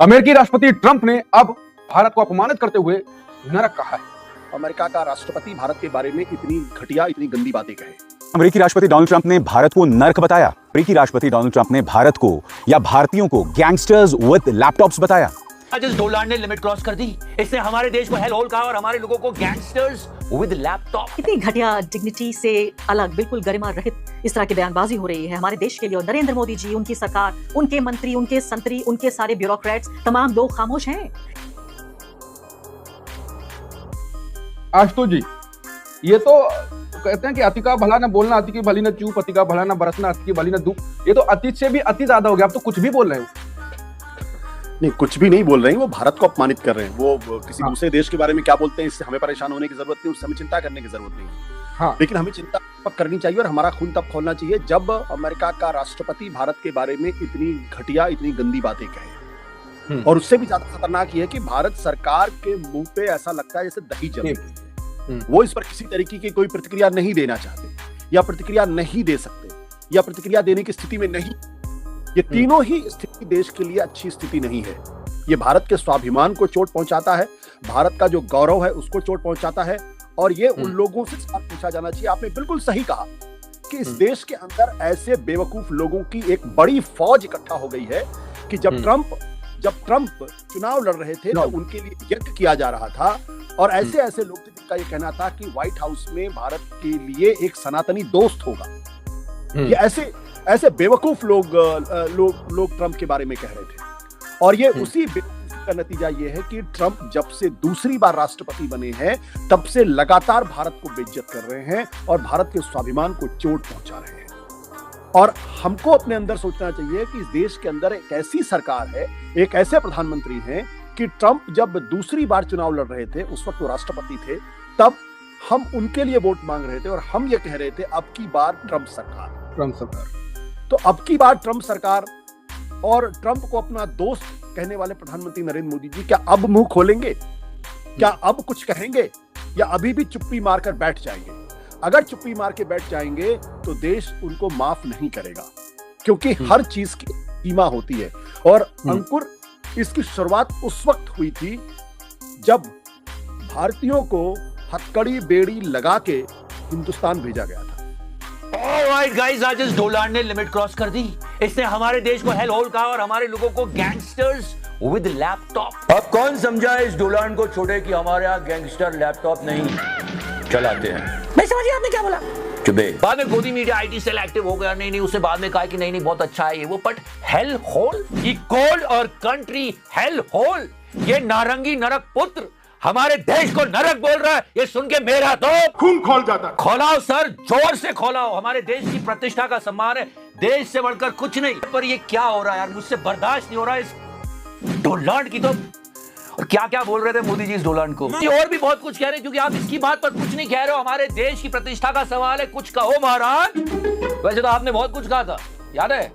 अमेरिकी राष्ट्रपति ट्रंप ने अब भारत को अपमानित करते हुए नरक कहा है। अमेरिका का राष्ट्रपति भारत के बारे में इतनी घटिया, इतनी गंदी बातें कहे। अमेरिकी राष्ट्रपति डोनाल्ड ट्रंप ने भारत को नर्क बताया। अमेरिकी राष्ट्रपति डोनाल्ड ट्रंप ने भारत को या भारतीयों को गैंगस्टर्स विद लैपटॉप्स बताया। आज इस डॉलर ने लिमिट क्रॉस कर दी। इसने हमारे देश को हेल होल कहा और हमारे लोगों को गैंगस्टर्स विद लैपटॉप। कितनी घटिया, डिग्निटी से अलग, बिल्कुल गरिमा रहित इस तरह की बयानबाजी हो रही है हमारे देश के लिए। और नरेंद्र मोदी जी, उनकी सरकार, उनके मंत्री, उनके संतरी, उनके सारे ब्यूरोक्रेट्स, तमाम लोग खामोश हैं। आशुतोष जी, ये तो कहते हैं कि अति का भला न बोलना, अति की भली न चूप, अति का भला न बरसना, अति की भली न धूप। ये तो अति से भी अति ज्यादा हो गया। आप तो कुछ भी बोल रहे हो। नहीं, कुछ भी नहीं बोल रहे हैं, वो भारत को अपमानित कर रहे हैं। वो किसी दूसरे देश के बारे में क्या बोलते हैं, इससे हमें परेशान होने की जरूरत नहीं, उससे हमें चिंता करने की जरूरत नहीं है। लेकिन हमें चिंता करनी चाहिए और हमारा खून तब खोलना चाहिए जब अमेरिका का राष्ट्रपति भारत के बारे में इतनी घटिया, इतनी गंदी बातें कहे। और उससे भी ज्यादा खतरनाक ये है कि भारत सरकार के मुंह पे ऐसा लगता है जैसे दही जम गई है। वो इस पर किसी तरीके की कोई प्रतिक्रिया नहीं देना चाहते, या प्रतिक्रिया नहीं दे सकते, या प्रतिक्रिया देने की स्थिति में नहीं। ये तीनों ही स्थिति देश के लिए अच्छी स्थिति नहीं है। ये भारत के स्वाभिमान को चोट पहुंचाता है, भारत का जो गौरव है उसको चोट पहुंचाता है। और ये उन लोगों से सवाल पूछा जाना चाहिए। आपने बिल्कुल सही कहा कि इस देश के अंदर ऐसे बेवकूफ लोगों की एक बड़ी फौज इकट्ठा हो गई है कि जब ट्रंप चुनाव लड़ रहे थे तो उनके लिए यज्ञ किया जा रहा था। और ऐसे ऐसे लोग थे जिनका ये कहना था कि व्हाइट हाउस में भारत के लिए एक सनातनी दोस्त होगा। ये ऐसे बेवकूफ लोग ट्रंप के बारे में कह रहे थे। और ये उसी बेवकूफी का नतीजा ये है कि ट्रंप जब से दूसरी बार राष्ट्रपति बने हैं तब से लगातार भारत को बेइज्जत कर रहे हैं और भारत के स्वाभिमान को चोट पहुंचा रहे हैं। और हमको अपने अंदर सोचना चाहिए कि इस देश के अंदर एक ऐसी सरकार है, एक ऐसे प्रधानमंत्री हैं कि ट्रंप जब दूसरी बार चुनाव लड़ रहे थे, उस वक्त वो राष्ट्रपति थे, तब हम उनके लिए वोट मांग रहे थे और हम ये कह रहे थे अब की बार ट्रंप सरकार। तो अब की बार ट्रंप सरकार और ट्रंप को अपना दोस्त कहने वाले प्रधानमंत्री नरेंद्र मोदी जी क्या अब मुंह खोलेंगे? क्या अब कुछ कहेंगे, या अभी भी चुप्पी मारकर बैठ जाएंगे? अगर चुप्पी मार के बैठ जाएंगे तो देश उनको माफ नहीं करेगा, क्योंकि हर चीज की सीमा होती है। और अंकुर, इसकी शुरुआत उस वक्त हुई थी जब भारतीयों को हथकड़ी बेड़ी लगा के हिंदुस्तान भेजा गया था। Alright guys, आज इस डॉलर ने लिमिट क्रॉस कर दी। इसने हमारे देश को हेल होल कहा और हमारे लोगों को गैंगस्टर्स विद लैपटॉप। अब कौन समझा इस डॉलर को छोटे कि हमारे यहाँ गैंगस्टर लैपटॉप नहीं चलाते हैं। मैं समझिए आपने क्या बोला। चुबे बाद में गोदी मीडिया आईटी सेल एक्टिव हो गया। नहीं, उससे बाद में कहा कि नहीं बहुत अच्छा है ये वो। बट हेल होल, ये कोल्ड और कंट्री हेल होल, ये नारंगी नरक पुत्र हमारे देश को नरक बोल रहा है। ये सुन के मेरा तो खून खोल जाता। खोलाओ सर, जोर से खोलाओ। हमारे देश की प्रतिष्ठा का सम्मान है, देश से बढ़कर कुछ नहीं। पर ये क्या हो रहा है यार, मुझसे बर्दाश्त नहीं हो रहा है इस डोलांड की। तो और क्या क्या बोल रहे थे मोदी जी इस डोलांड को। और भी बहुत कुछ कह रहे हैं, क्योंकि आप इसकी बात पर कुछ नहीं कह रहे हो। हमारे देश की प्रतिष्ठा का सवाल है, कुछ कहो महाराज। वैसे तो आपने बहुत कुछ कहा था, याद है?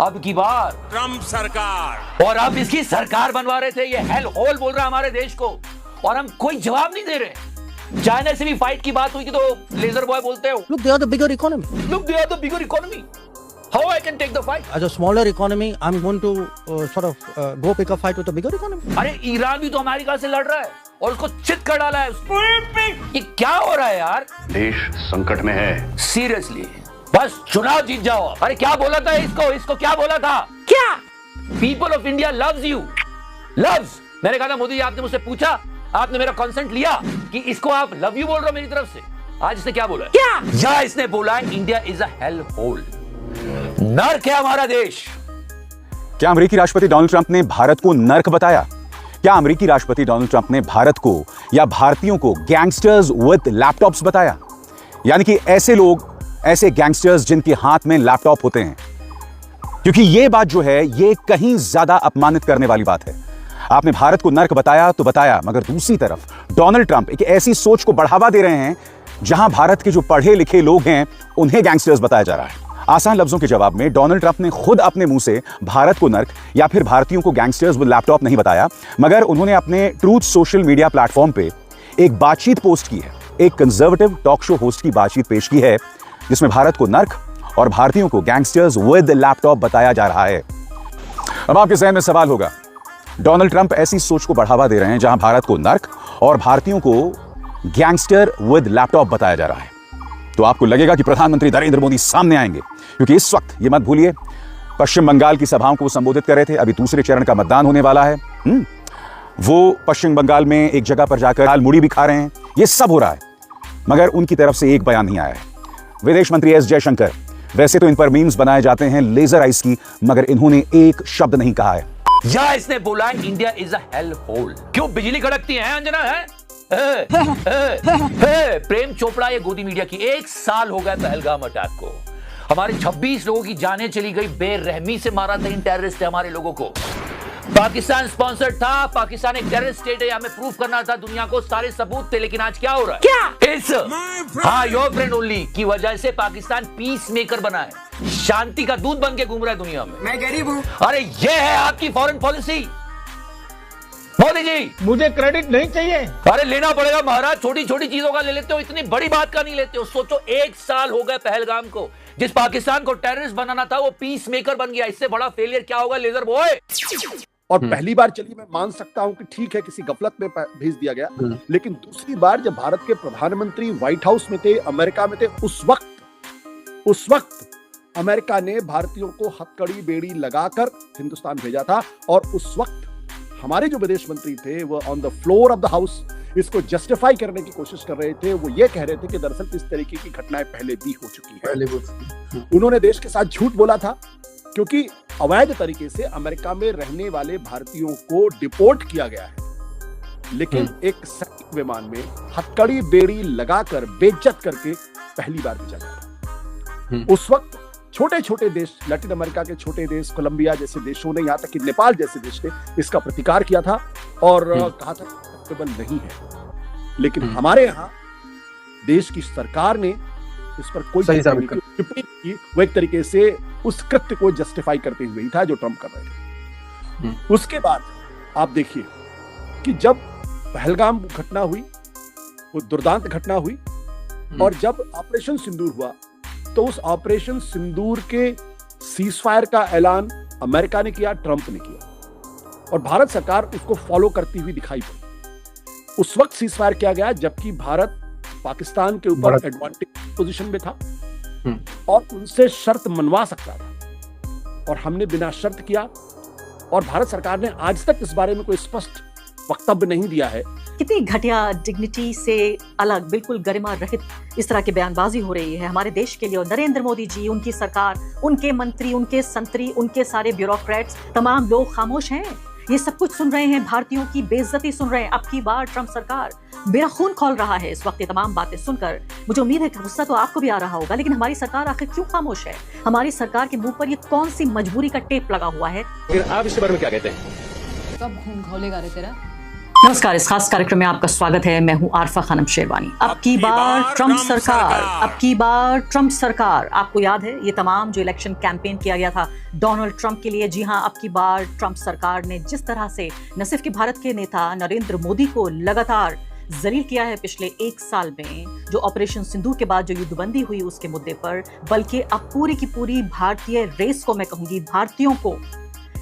अब की बार ट्रंप सरकार, और आप इसकी सरकार बनवा रहे थे। ये हेल होल बोल रहा है हमारे देश को, और हम कोई जवाब नहीं दे रहे। चाइना से भी फाइट की बात हुई थी तो लेजर बॉय बोलते हो, Look, they are the bigger economy. look they are the bigger economy. How I can take the fight? As a smaller economy, I'm going to go pick a fight with a bigger economy. अरे Iran भी तो America से लड़ रहा है और उसको चित कर डाला है। ये क्या हो रहा है यार? देश संकट में है। सीरियसली, बस चुनाव जीत जाओ। अरे क्या बोला था इसको क्या बोला था? क्या? People of India loves you, loves. मैंने कहा था मोदी जी, आपने मुझसे पूछा, आपने मेरा कंसेंट लिया कि इसको आप लव यू बोल रहे हो मेरी तरफ से। आज इसने क्या बोला? क्या? या इसने बोला India is a hell hole, नर्क है हमारा देश। क्या अमेरिकी राष्ट्रपति डोनाल्ड ट्रंप ने भारत को नर्क बताया? क्या अमेरिकी राष्ट्रपति डोनाल्ड ट्रंप ने भारत को या भारतीयों को गैंगस्टर्स विद लैपटॉप्स बताया? यानी कि ऐसे लोग, ऐसे गैंगस्टर्स जिनके हाथ में लैपटॉप होते हैं। क्योंकि ये बात जो है, ये कहीं ज्यादा अपमानित करने वाली बात है। आपने भारत को नर्क बताया तो बताया, मगर दूसरी तरफ डोनाल्ड ट्रंप एक ऐसी सोच को बढ़ावा दे रहे हैं जहां भारत के जो पढ़े लिखे लोग हैं उन्हें गैंगस्टर्स बताया जा रहा है। आसान लफ्जों के जवाब में डोनाल्ड ट्रंप ने खुद अपने मुंह से भारत को नर्क या फिर भारतीयों को गैंगस्टर्स विद लैपटॉप नहीं बताया, मगर उन्होंने अपने ट्रूथ सोशल मीडिया प्लेटफॉर्म पे एक बातचीत पोस्ट की है। एक कंजर्वेटिव टॉक शो होस्ट की बातचीत पेश की है जिसमें भारत को नर्क और भारतीयों को गैंगस्टर्स विद लैपटॉप बताया जा रहा है। अब आपके जहन में सवाल होगा, डोनाल्ड ट्रंप ऐसी सोच को बढ़ावा दे रहे हैं जहां भारत को नर्क और भारतीयों को गैंगस्टर विद लैपटॉप बताया जा रहा है। तो आपको लगेगा कि प्रधानमंत्री नरेंद्र मोदी सामने आएंगे, क्योंकि इस वक्त ये मत भूलिए पश्चिम बंगाल की सभाओं को संबोधित कर रहे थे। अभी दूसरे चरण का मतदान होने वाला है। वो पश्चिम बंगाल में एक जगह पर जाकर दाल मुड़ी भी खा रहे हैं। ये सब हो रहा है, मगर उनकी तरफ से एक बयान नहीं आया है। विदेश मंत्री एस जयशंकर, वैसे तो इन पर मीम्स बनाए जाते हैं लेजर आइस की, मगर इन्होंने एक शब्द नहीं कहा है। या इसने बोला India is a hell hole. क्यों बिजली कड़कती है अंजना? है प्रेम चोपड़ा, ये गोदी मीडिया की। 1 साल हो गया पहलगाम अटैक को। हमारे 26 लोगों की जानें चली गई। बेरहमी से मारा था इन टेररिस्ट ने हमारे लोगों को। पाकिस्तान स्पॉन्सर्ड था, पाकिस्तान एक टेररिस्ट स्टेट है, हमें प्रूफ करना था दुनिया को, सारे सबूत थे। लेकिन आज क्या हो रहा है? क्या इस योर फ्रेंड ओनली की वजह से पाकिस्तान पीस मेकर बना है, शांति का दूध बन के घूम रहा है दुनिया में। मैं गरीब हूं। अरे ये है आपकी फॉरेन पॉलिसी मोदी जी। मुझे क्रेडिट नहीं चाहिए। अरे लेना पड़ेगा महाराज, छोटी छोटी चीजों का ले लेते हो, इतनी बड़ी बात का नहीं लेते हो। सोचो 1 साल हो गए पहलगाम को। जिस पाकिस्तान को टेररिस्ट बनाना था वो पीस मेकर बन गया। इससे बड़ा फेलियर क्या होगा लेजर बॉय? और पहली बार चलिए मैं मान सकता हूं कि ठीक है किसी गफलत में भेज दिया गया, लेकिन दूसरी बार जब भारत के प्रधानमंत्री व्हाइट हाउस में थे, अमेरिका में थे, उस वक्त अमेरिका ने भारतीयों को हथकड़ी बेड़ी लगाकर हिंदुस्तान भेजा था। और उस वक्त हमारे जो विदेश मंत्री थे वो on the floor of the house इसको जस्टिफाई करने की कोशिश कर रहे थे। वो ये कह रहे थे कि दरअसल इस तरीके की घटनाएं पहले भी हो चुकी है। उन्होंने देश के साथ झूठ बोला था, क्योंकि अवैध तरीके से अमेरिका में रहने वाले भारतीयों को डिपोर्ट किया गया है। लेकिन एक सैनिक विमान में हथकड़ी बेड़ी लगाकर बेइज्जत करके पहली बार भेजा गया था। उस वक्त छोटे छोटे देश, लैटिन अमेरिका के छोटे देश, कोलंबिया जैसे देशों ने, यहाँ तक कि नेपाल जैसे देश ने इसका प्रतिकार किया था और कहा था एक्सेप्टेबल नहीं है। लेकिन हमारे यहाँ देश की सरकार ने इस पर कोई टिप्पणी की। वो एक तरीके से उस कृत्य को जस्टिफाई करते हुए ही था जो ट्रंप कर रहे थे। उसके बाद आप देखिए कि जब पहलगाम घटना हुई, वो दुर्दांत घटना हुई, और जब ऑपरेशन सिंदूर हुआ तो उस ऑपरेशन सिंदूर के सीजफायर का ऐलान अमेरिका ने किया, ट्रंप ने किया, और भारत सरकार उसको फॉलो करती हुई दिखाई पड़ी। उस वक्त सीजफायर किया गया जबकि भारत पाकिस्तान के ऊपर एडवांटेज पोजीशन में था और उनसे शर्त मनवा सकता था, और हमने बिना शर्त किया। और भारत सरकार ने आज तक इस बारे में कोई स्पष्ट वक्तव्य नहीं दिया है। कितनी घटिया, डिग्निटी से अलग, बिल्कुल गरिमा रहित इस तरह की बयानबाजी हो रही है हमारे देश के लिए। और नरेंद्र मोदी जी, उनकी सरकार, उनके मंत्री, उनके संतरी, उनके सारे ब्यूरोक्रेट्स, तमाम लोग खामोश हैं। ये सब कुछ सुन रहे हैं, भारतीयों की बेइज्जती सुन रहे हैं। अब की बार ट्रंप सरकार मेरा खून खौल रहा है इस वक्त ये तमाम बातें सुनकर। मुझे उम्मीद है कि गुस्सा तो आपको भी आ रहा होगा, लेकिन हमारी सरकार आखिर क्यों खामोश है? हमारी सरकार के मुंह पर ये कौन सी मजबूरी का टेप लगा हुआ है? आप इसके बारे में क्या कहते हैं? कब खून खौलेगा रे तेरा? नमस्कार, इस खास कार्यक्रम में आपका स्वागत है। मैं हूं आरफा खानम शेरवानी। अब की बार ट्रंप सरकार, अब की बार ट्रंप सरकार। आपको याद है ये तमाम जो इलेक्शन कैंपेन किया गया था डोनाल्ड ट्रंप के लिए? जी हां, अब की बार ट्रंप सरकार ने जिस तरह से न सिर्फ कि भारत के नेता नरेंद्र मोदी को लगातार जलील किया है पिछले 1 साल में, जो ऑपरेशन सिंदूर के बाद जो युद्धबंदी हुई उसके मुद्दे पर, बल्कि अब पूरी की पूरी भारतीय रेस को, मैं कहूंगी भारतीयों को,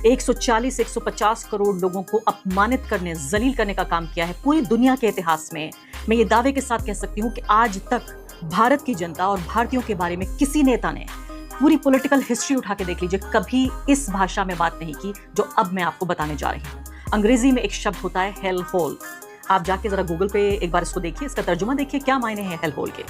140-150 करोड़ लोगों को अपमानित करने, जलील करने का काम किया है पूरी दुनिया के इतिहास में। मैं ये दावे के साथ कह सकती हूँ कि आज तक भारत की जनता और भारतीयों के बारे में किसी नेता ने, पूरी पॉलिटिकल हिस्ट्री उठा के देख लीजिए, कभी इस भाषा में बात नहीं की जो अब मैं आपको बताने जा रही हूँ। अंग्रेजी में एक शब्द होता है हेल होल। आप जाके जरा गूगल पे एक बार इसको देखिए, इसका तर्जुमा देखिए, क्या मायने हैं हेल होल के।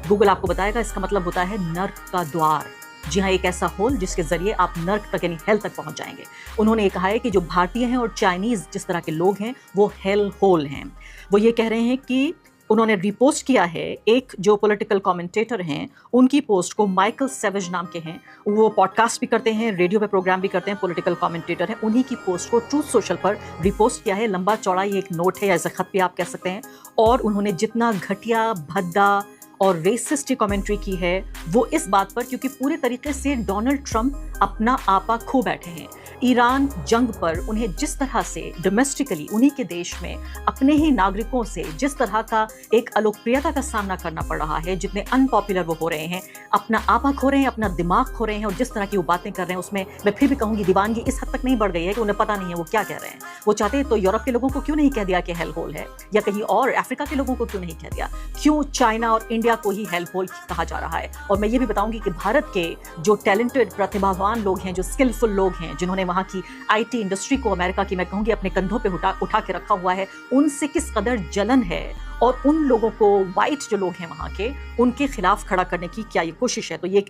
गूगल आपको बताएगा इसका मतलब होता है नर्क का द्वार। जी हाँ, एक ऐसा होल जिसके जरिए आप नर्क तक यानी हेल तक पहुंच जाएंगे। उन्होंने ये कहा है कि जो भारतीय हैं और चाइनीज जिस तरह के लोग हैं वो हेल होल हैं। वो ये कह रहे हैं कि उन्होंने रिपोस्ट किया है, एक जो पॉलिटिकल कमेंटेटर हैं उनकी पोस्ट को, माइकल सेवेज नाम के हैं, वो पॉडकास्ट भी करते हैं, रेडियो पे प्रोग्राम भी करते हैं, पॉलिटिकल कमेंटेटर हैं, उन्हीं की पोस्ट को ट्रूथ सोशल पर रिपोस्ट किया है। लंबा चौड़ा ये एक नोट है, ऐसा खत भी आप कह सकते हैं। और उन्होंने जितना घटिया, भद्दा और रेसिस्ट कमेंट्री की है वो इस बात पर क्योंकि पूरे तरीके से डोनाल्ड ट्रंप अपना आपा खो बैठे हैं। ईरान जंग पर उन्हें जिस तरह से डोमेस्टिकली उन्हीं के देश में अपने ही नागरिकों से जिस तरह का एक अलोकप्रियता का सामना करना पड़ रहा है, जितने अनपॉपुलर वो हो रहे हैं, अपना आपा खो रहे हैं, अपना दिमाग खो रहे हैं, और जिस तरह की वो बातें कर रहे हैं उसमें मैं फिर भी कहूंगी दीवानगी इस हद तक नहीं बढ़ गई है कि उन्हें पता नहीं है वो क्या कह रहे हैं। वो चाहते तो यूरोप के लोगों को क्यों नहीं कह दिया कि हेल होल है, या कहीं और अफ्रीका के लोगों को क्यों नहीं कह दिया, क्यों चाइना और इंडिया को ही हेल होल कहा जा रहा है। और मैं ये भी बताऊंगी कि भारत के जो टैलेंटेड प्रतिभावान लोग हैं, जो स्किलफुल लोग हैं, जिन्होंने वहां की आईटी इंडस्ट्री को अमेरिका की मैं कहूंगी अपने कंधों पे उठा के रखा हुआ है, उनसे किस कदर जलन है और उन लोगों को, वाइट जो लोग हैं वहां के, उनके खिलाफ खड़ा करने की क्या ये कोशिश है। तो ये